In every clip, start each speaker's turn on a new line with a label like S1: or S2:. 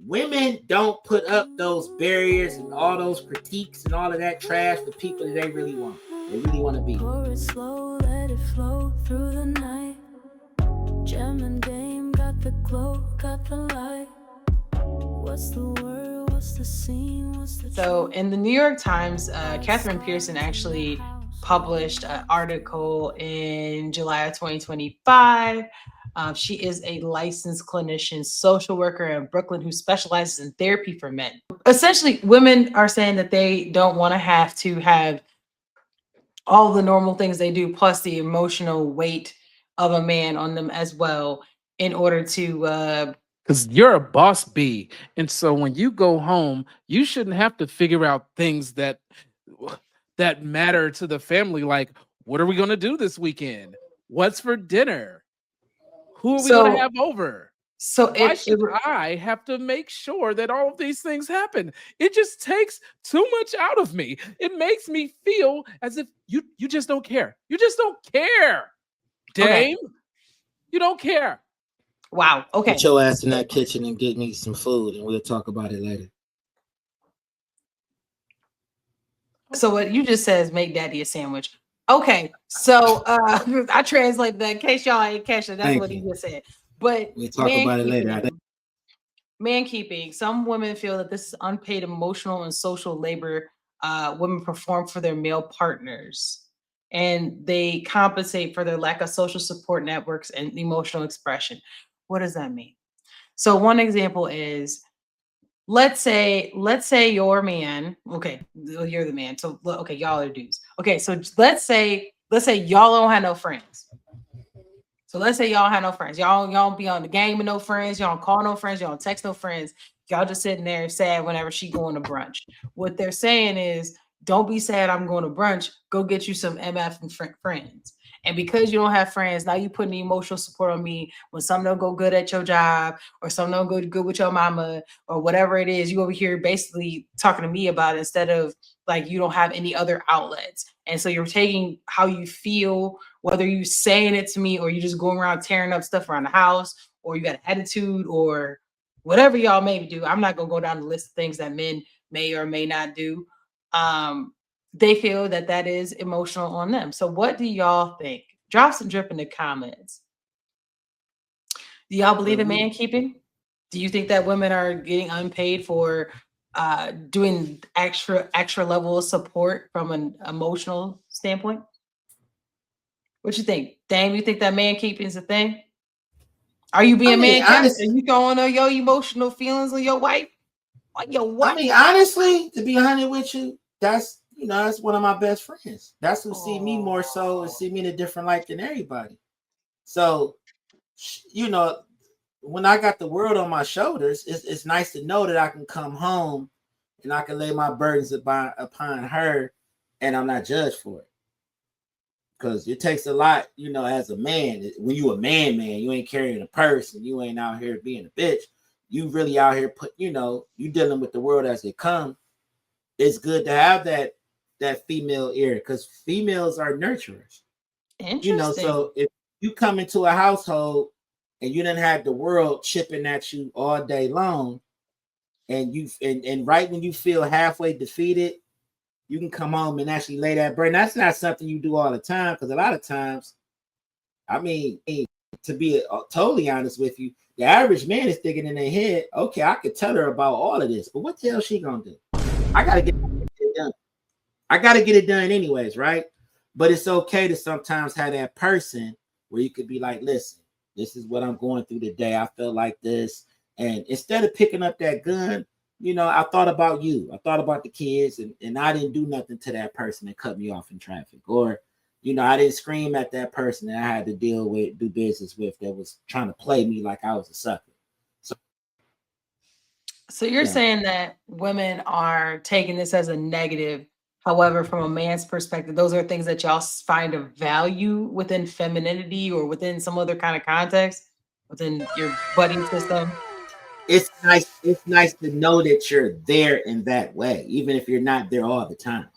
S1: women don't put up those barriers and all those critiques and all of that trash for people that they really want. They really want to be.
S2: Pour it slow, let it flow through the night. Gem and Dame got the glow, got the light. What's the word? What's the scene? What's the
S3: So in the New York Times, Catherine Pearson actually published an article in July of 2025. She is a licensed clinician, social worker in Brooklyn who specializes in therapy for men. Essentially, women are saying that they don't want to have all the normal things they do, plus the emotional weight of a man on them as well, in order to
S4: because you're a boss bee, and so when you go home, you shouldn't have to figure out things that matter to the family, like what are we going to do this weekend, what's for dinner, who are we going to
S3: so
S4: have over.
S3: so
S4: Why
S3: it
S4: should I have to make sure that all of these things happen? It just takes too much out of me. It makes me feel as if you just don't care. You just don't care,
S3: okay.
S4: Dame. You don't care.
S3: Wow. Okay.
S1: Get your ass in that kitchen and get me some food, and we'll talk about it later.
S3: So what you just said is make daddy a sandwich. Okay. So I translate that in case y'all ain't catch it. That's
S1: Thank
S3: what
S1: you.
S3: he just said. But
S1: We'll talk about it later.
S3: man keeping, some women feel that this is unpaid emotional and social labor women perform for their male partners. And they compensate for their lack of social support networks and emotional expression. What does that mean? So one example is, let's say your man, okay, you're the man, so okay, y'all are dudes. Okay, so let's say y'all don't have no friends. So let's say y'all have no friends. Y'all be on the game with no friends. Y'all don't call no friends. Y'all don't text no friends. Y'all just sitting there sad whenever she going to brunch. What they're saying is, don't be sad I'm going to brunch. Go get you some MF and friends. And because you don't have friends, now you putting the emotional support on me when something don't go good at your job or something don't go good with your mama or whatever it is. You over here basically talking to me about it instead of like you don't have any other outlets. And so you're taking how you feel, whether you saying it to me or you just going around tearing up stuff around the house, or you got an attitude or whatever y'all may do. I'm not gonna go down the list of things that men may or may not do. They feel that that is emotional on them. So what do y'all think? Drop some drip in the comments. Do y'all believe in man keeping? Do you think that women are getting unpaid for doing extra level of support from an emotional standpoint? What you think, Dame? You think that man keeping is a thing? Are you being man keeping? Are you throwing on your emotional feelings on your wife? On your what?
S1: I mean, honestly, to be honest with you, that's one of my best friends. That's who see me more so and see me in a different light than everybody. So, when I got the world on my shoulders, it's nice to know that I can come home and I can lay my burdens upon her, and I'm not judged for it. Because it takes a lot, as a man. When you a man, you ain't carrying a purse and you ain't out here being a bitch. You really out here you dealing with the world as it comes. It's good to have that female ear because females are nurturers.
S3: Interesting.
S1: So if you come into a household and you didn't have the world chipping at you all day long, and right when you feel halfway defeated, you can come home and actually lay that burden. That's not something you do all the time, because a lot of times, I mean, to be totally honest with you, the average man is thinking in their head, okay, I could tell her about all of this, but what the hell is she gonna do? I gotta get it done. I gotta get it done anyways, right? But it's okay to sometimes have that person where you could be like, listen, this is what I'm going through today. I feel like this. And instead of picking up that gun, I thought about you. I thought about the kids, and I didn't do nothing to that person that cut me off in traffic. Or, I didn't scream at that person that I had to do business with that was trying to play me like I was a sucker.
S3: So you're saying that women are taking this as a negative. However, from a man's perspective, those are things that y'all find of value within femininity or within some other kind of context within your buddy system.
S1: It's nice to know that you're there in that way, even if you're not there all the time.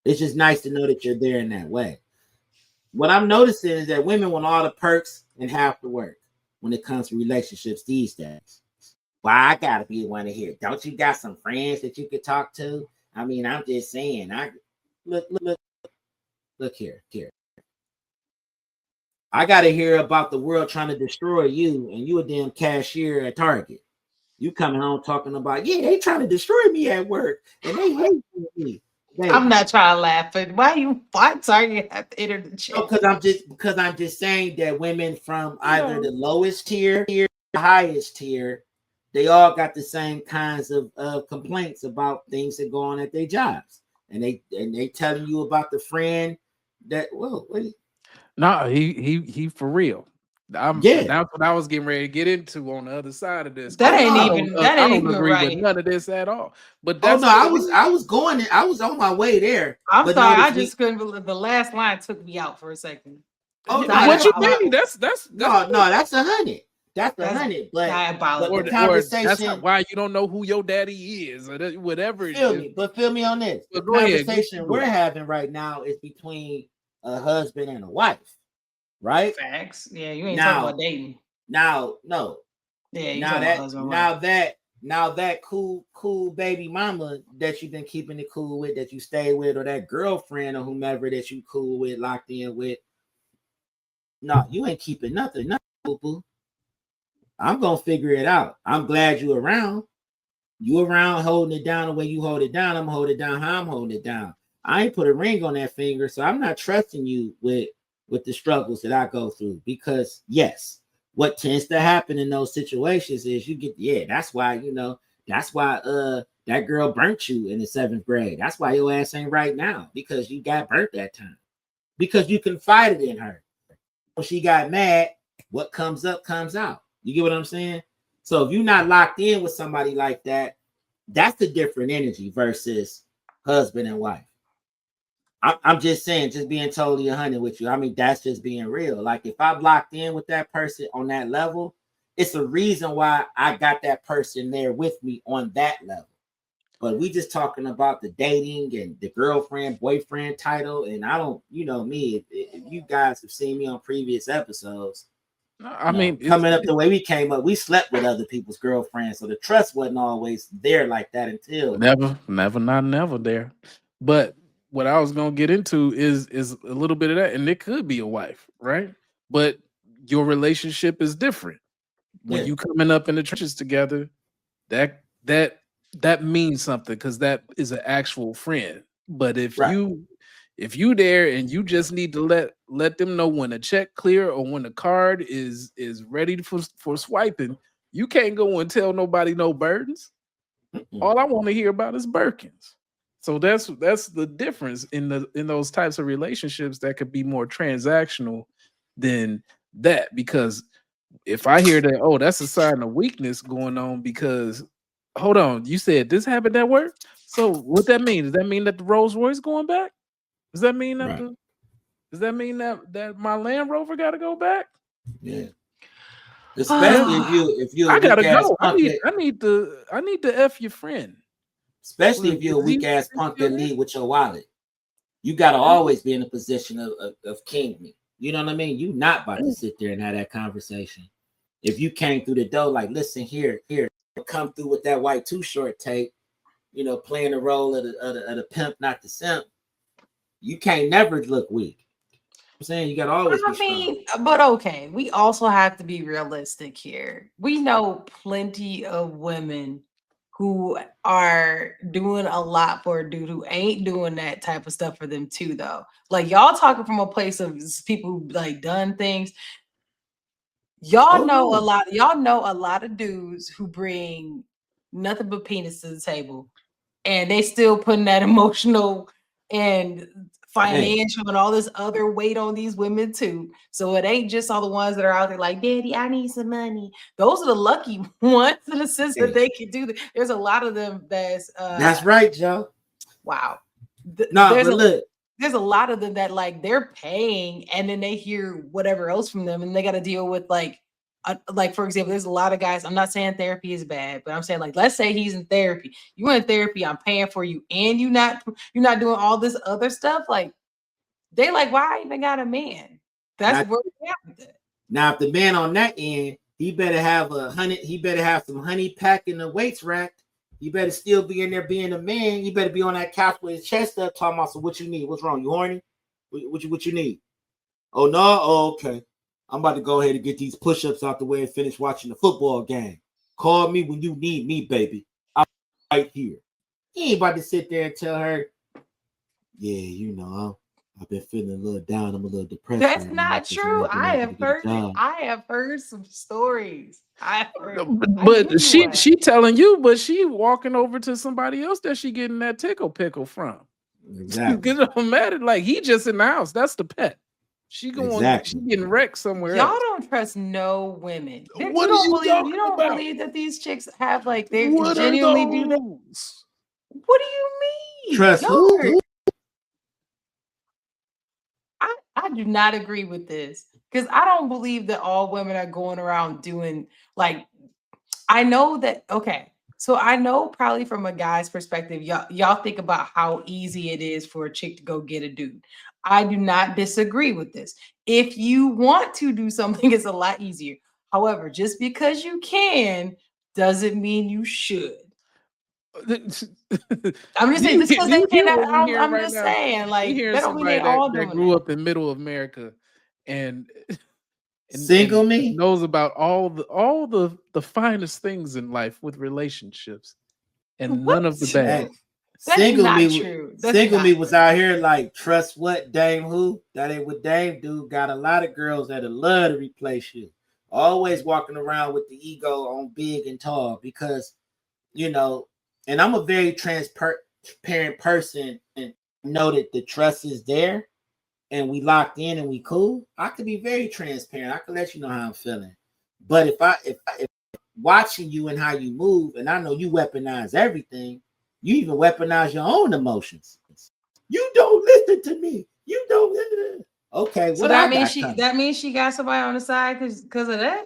S1: It's just nice to know that you're there in that way. What I'm noticing is that women want all the perks and half the work when it comes to relationships these days. Well, I gotta be the one to hear. Don't you got some friends that you could talk to? I mean, I'm just saying. Look here. I gotta hear about the world trying to destroy you, and you a damn cashier at Target. You coming home talking about, yeah, they trying to destroy me at work, and they hate me.
S3: I'm not trying to laugh, but why Target have to enter the chat?
S1: Because I'm just saying that women from either the lowest tier, the highest tier, they all got the same kinds of complaints about things that go on at their jobs, and they telling you about the friend that
S4: No, he for real.
S1: yeah.
S4: That's what I was getting ready to get into on the other side of this.
S3: That ain't
S1: no.
S4: I
S3: even
S4: don't agree with
S3: right.
S4: none of this at all. But
S1: Oh
S4: that's
S1: no, I was on my way there.
S3: I'm
S1: but
S3: sorry,
S1: notice
S3: I just couldn't believe the last line took me out for a second.
S1: Oh, no,
S4: what you
S3: Diabolical.
S4: mean? That's
S1: no, that's 100. That's 100. But
S3: diabolical.
S1: the
S4: or
S1: conversation.
S4: that's why you don't know who your daddy is or whatever it is.
S1: Feel me on this. The
S4: Go ahead,
S1: conversation we're having right now is between a husband and a wife, right?
S3: Facts. Yeah, you ain't talking about dating.
S1: Now, no.
S3: Yeah, you
S1: now
S3: talking
S1: that
S3: about husband,
S1: now that cool baby mama that you've been keeping it cool with, that you stay with, or that girlfriend or whomever that you cool with, locked in with. No, you ain't keeping nothing, boo. I'm gonna figure it out. I'm glad you around. You around holding it down the way you hold it down. I'm holding it down how I'm holding it down. I ain't put a ring on that finger, so I'm not trusting you with the struggles that I go through. Because yes, what tends to happen in those situations is you get that's why that girl burnt you in the 7th grade. That's why your ass ain't right now, because you got burnt that time. Because you confided in her. When she got mad, what comes up comes out. You get what I'm saying? So if you're not locked in with somebody like that, that's a different energy versus husband and wife. I'm just saying, just being totally 100 with you. I mean, that's just being real. Like if I'm locked in with that person on that level, it's a reason why I got that person there with me on that level. But we just talking about the dating and the girlfriend, boyfriend title. And I don't, me, if you guys have seen me on previous episodes,
S4: I mean,
S1: coming up the way we came up, we slept with other people's girlfriends. So the trust wasn't always there like that until
S4: never there. But what I was gonna get into is a little bit of that, and it could be a wife, right? But your relationship is different when you coming up in the trenches together. That means something because that is an actual friend. But if you there and you just need to let them know when a check clear or when the card is ready for swiping, you can't go and tell nobody no burdens. All I want to hear about is Birkins. So that's the difference in those types of relationships that could be more transactional than that. Because if I hear that, oh, that's a sign of weakness going on because hold on, you said this happened at work. So what that mean? Does that mean that the Rolls Royce going back? Does that mean that that my Land Rover got to go back?
S1: Yeah. Especially if you
S4: I gotta go. I need to F your friend.
S1: Especially if you're a weak ass punk that lead with your wallet. You gotta always be in a position of king me. You know what I mean? You not about to sit there and have that conversation. If you came through the door, like, listen here, come through with that white too short tape, playing the role of the pimp, not the simp. You can't never look weak. I'm saying you gotta always be strong.
S3: But okay, we also have to be realistic here. We know plenty of women who are doing a lot for a dude who ain't doing that type of stuff for them too, though. Like y'all talking from a place of people who like done things. Y'all know a lot of dudes who bring nothing but penis to the table, and they still putting that emotional and financial and all this other weight on these women too. So it ain't just all the ones that are out there like, Daddy, I need some money. Those are the lucky ones in the sense that they can do that. There's a lot of them
S1: that's right, Joe.
S3: Wow.
S1: There's
S3: a lot of them that like they're paying and then they hear whatever else from them and they got to deal with like for example, there's a lot of guys. I'm not saying therapy is bad, but I'm saying like let's say he's in therapy. You in therapy, I'm paying for you, and you're not doing all this other stuff. Like they like, why I even got a man? That's where we at with it.
S1: Now, if the man on that end, He better have a honey. He better have some honey pack in the weights rack. He better still be in there being a man. You better be on that couch with his chest up, talking about, so what you need? What's wrong? You horny? What you need? Oh no. Oh, okay. I'm about to go ahead and get these push-ups out the way and finish watching the football game. Call me when you need me, baby. I'm right here. He ain't about to sit there and tell her, yeah, I've been feeling a little down. I'm a little depressed
S3: That's
S1: right now
S3: not
S1: because I
S3: true.
S1: ain't been able to get a job.
S3: I have heard some stories. I heard. I
S4: But
S3: give you one.
S4: she telling you, but she walking over to somebody else that she getting that tickle pickle from.
S1: Exactly.
S4: It don't matter. Like, he just in the house. That's the pet. She
S1: Exactly.
S4: getting wrecked somewhere
S3: Y'all
S4: else.
S3: don't trust no women.
S4: What are you
S3: You
S4: talking
S3: don't
S4: about?
S3: believe that these chicks have like they
S4: What are
S3: genuinely do that.
S4: those?
S3: What do you mean?
S1: Trust
S3: Y'all
S1: who?
S3: are, I do not agree with this because I don't believe that all women are going around doing like I know that okay. So I know probably from a guy's perspective, y'all think about how easy it is for a chick to go get a dude. I do not disagree with this. If you want to do something, it's a lot easier. However, just because you can doesn't mean you should. I'm just saying
S4: You
S3: just because they
S4: hear
S3: cannot.
S4: what we hearing
S3: I'm
S4: right
S3: just
S4: now?
S3: saying
S4: We
S3: like
S4: hearing
S3: that don't mean they
S4: somebody
S3: all
S4: that
S3: doing
S4: grew
S3: that.
S4: up in middle America and
S1: Single
S4: and
S1: me?
S4: knows about all the finest things in life with relationships and
S3: What?
S4: none of the bad.
S1: Hey,
S3: That's
S1: single
S3: not
S1: me,
S3: true. That's
S1: single
S3: not
S1: me was
S3: true.
S1: out here like, trust what, Dame who? That ain't what Dame do. Got a lot of girls that'll love to replace you. Always walking around with the ego on big and tall because, you know, and I'm a very transparent person and know that the trust is there and we locked in and we cool. I could be very transparent. I could let you know how I'm feeling. But if watching you and how you move, and I know you weaponize everything, you even weaponize your own emotions. You don't listen to me. You don't listen. Okay,
S3: So
S1: what I got coming?
S3: that means she got somebody on the side because of that.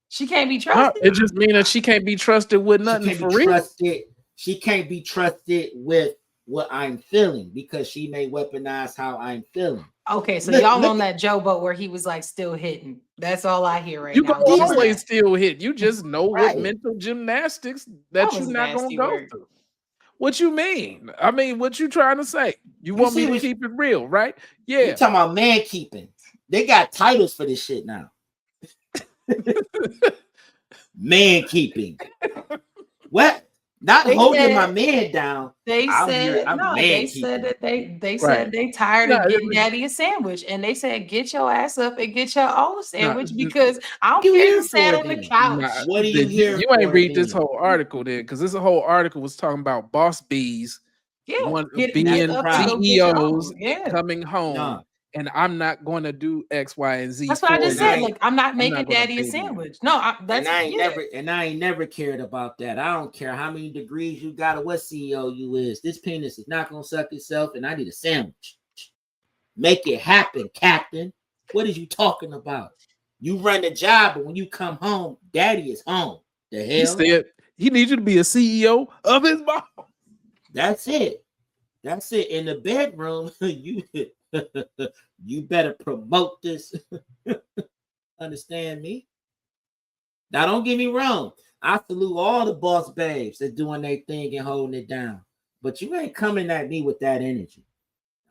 S3: She can't be
S4: No,
S3: trusted.
S4: it just means that she can't be trusted with
S1: She
S4: nothing
S1: can't be
S4: for real.
S1: trusted. She can't be trusted with what I'm feeling because she may weaponize how I'm feeling.
S3: Okay, so
S1: Look,
S3: y'all
S1: look
S3: on
S1: at
S3: that Joe boat where he was like still hitting. That's all I hear right
S4: You
S3: now.
S4: gonna
S3: What was
S1: yeah,
S3: that?
S4: always still hit. You just know what
S1: right.
S4: mental gymnastics
S3: That
S4: that you're
S3: was
S4: not gonna
S3: nasty
S4: go
S3: work.
S4: through. What you mean? I mean, what you trying to say? You
S1: You
S4: want me
S1: see
S4: to
S1: what
S4: keep it real, right?
S1: you
S4: Yeah.
S1: talking about? Man keeping. They got titles for this shit now. Man keeping. What? Not
S3: They
S1: holding my
S3: said
S1: man down.
S3: they
S1: I'm here.
S3: said
S1: I'm
S3: no,
S1: man
S3: they said
S1: keeping.
S3: that they
S4: Right.
S3: said they tired
S4: No,
S3: of getting daddy a sandwich. And they said, get your ass up and get your own
S4: no,
S3: sandwich because I don't
S1: You
S3: care if
S1: here
S3: you sat
S1: for
S3: on the
S1: then?
S4: nah,
S3: couch.
S1: What are you
S4: then
S1: here
S4: you ain't
S1: for
S4: read this
S1: then?
S4: whole article then, because this whole article was talking about boss bees
S3: Yeah,
S1: That's
S3: get
S1: the
S4: being
S3: up and go
S1: problem.
S3: get your
S4: CEOs
S3: own. Yeah.
S4: coming home,
S1: No,
S4: and I'm not going to do X, Y, and Z
S3: That's what I
S4: for
S3: just
S1: and I
S3: said.
S4: you.
S1: ain't
S3: Like, I'm not
S4: I'm
S3: making
S4: not going to
S3: daddy a
S4: baby you.
S3: sandwich. No, that's yeah.
S1: and I ain't never cared about that. I don't care how many degrees you got or what CEO you is. This penis is not gonna suck itself, and I need a sandwich. Make it happen, Captain. What are you talking about? You run the job, but when you come home, daddy is home. The
S4: He
S1: hell?
S4: said he needs you to be a CEO of his boss.
S1: That's it. That's it. In the bedroom, you better promote this. Understand me? Now, don't get me wrong. I salute all the boss babes that doing their thing and holding it down. But you ain't coming at me with that energy.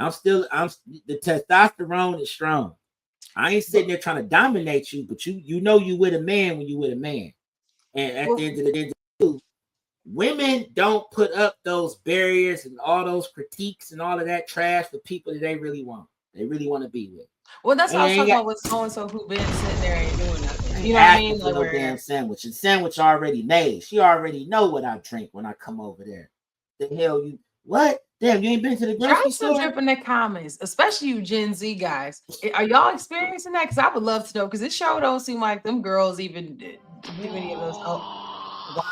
S1: I'm the testosterone is strong. I ain't sitting there trying to dominate you, but you know you with a man when you with a man. And at the
S3: Well,
S1: end of the day, women don't put up those barriers and all those critiques and all of that trash for people that they really want. They really want to be with.
S3: well, that's
S1: And
S3: what I
S1: you
S3: was
S1: ain't
S3: talking
S1: got
S3: about with so and so who been sitting there ain't doing nothing.
S1: I
S3: You
S1: ain't
S3: know what I mean?
S1: asking for
S3: Like
S1: no damn
S3: where
S1: sandwich. The sandwich already made. She already know what I drink when I come over there. The hell you what? Damn, you ain't been to the
S3: drop
S1: grocery
S3: some
S1: store?
S3: drip in the comments, especially you Gen Z guys. Are y'all experiencing that? Because I would love to know. Because this show don't seem like them girls even do any of those. Oh, wow.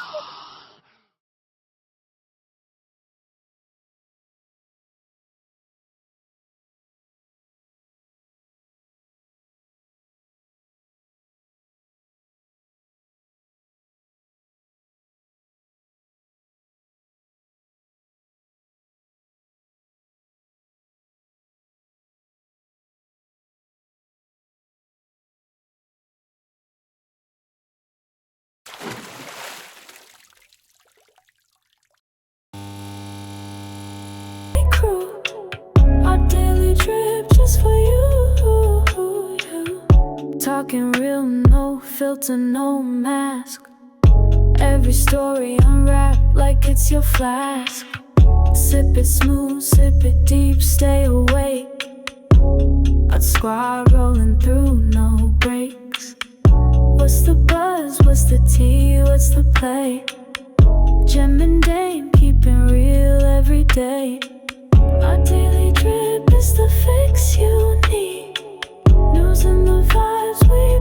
S2: talking real, no filter, no mask. Every story unwrapped like it's your flask. Sip it smooth, sip it deep, stay awake. A squad rolling through, no breaks. What's the buzz, what's the tea, what's the play? Gem and Dame, keeping real every day. Our daily drip is the fix you need. News and the vibes we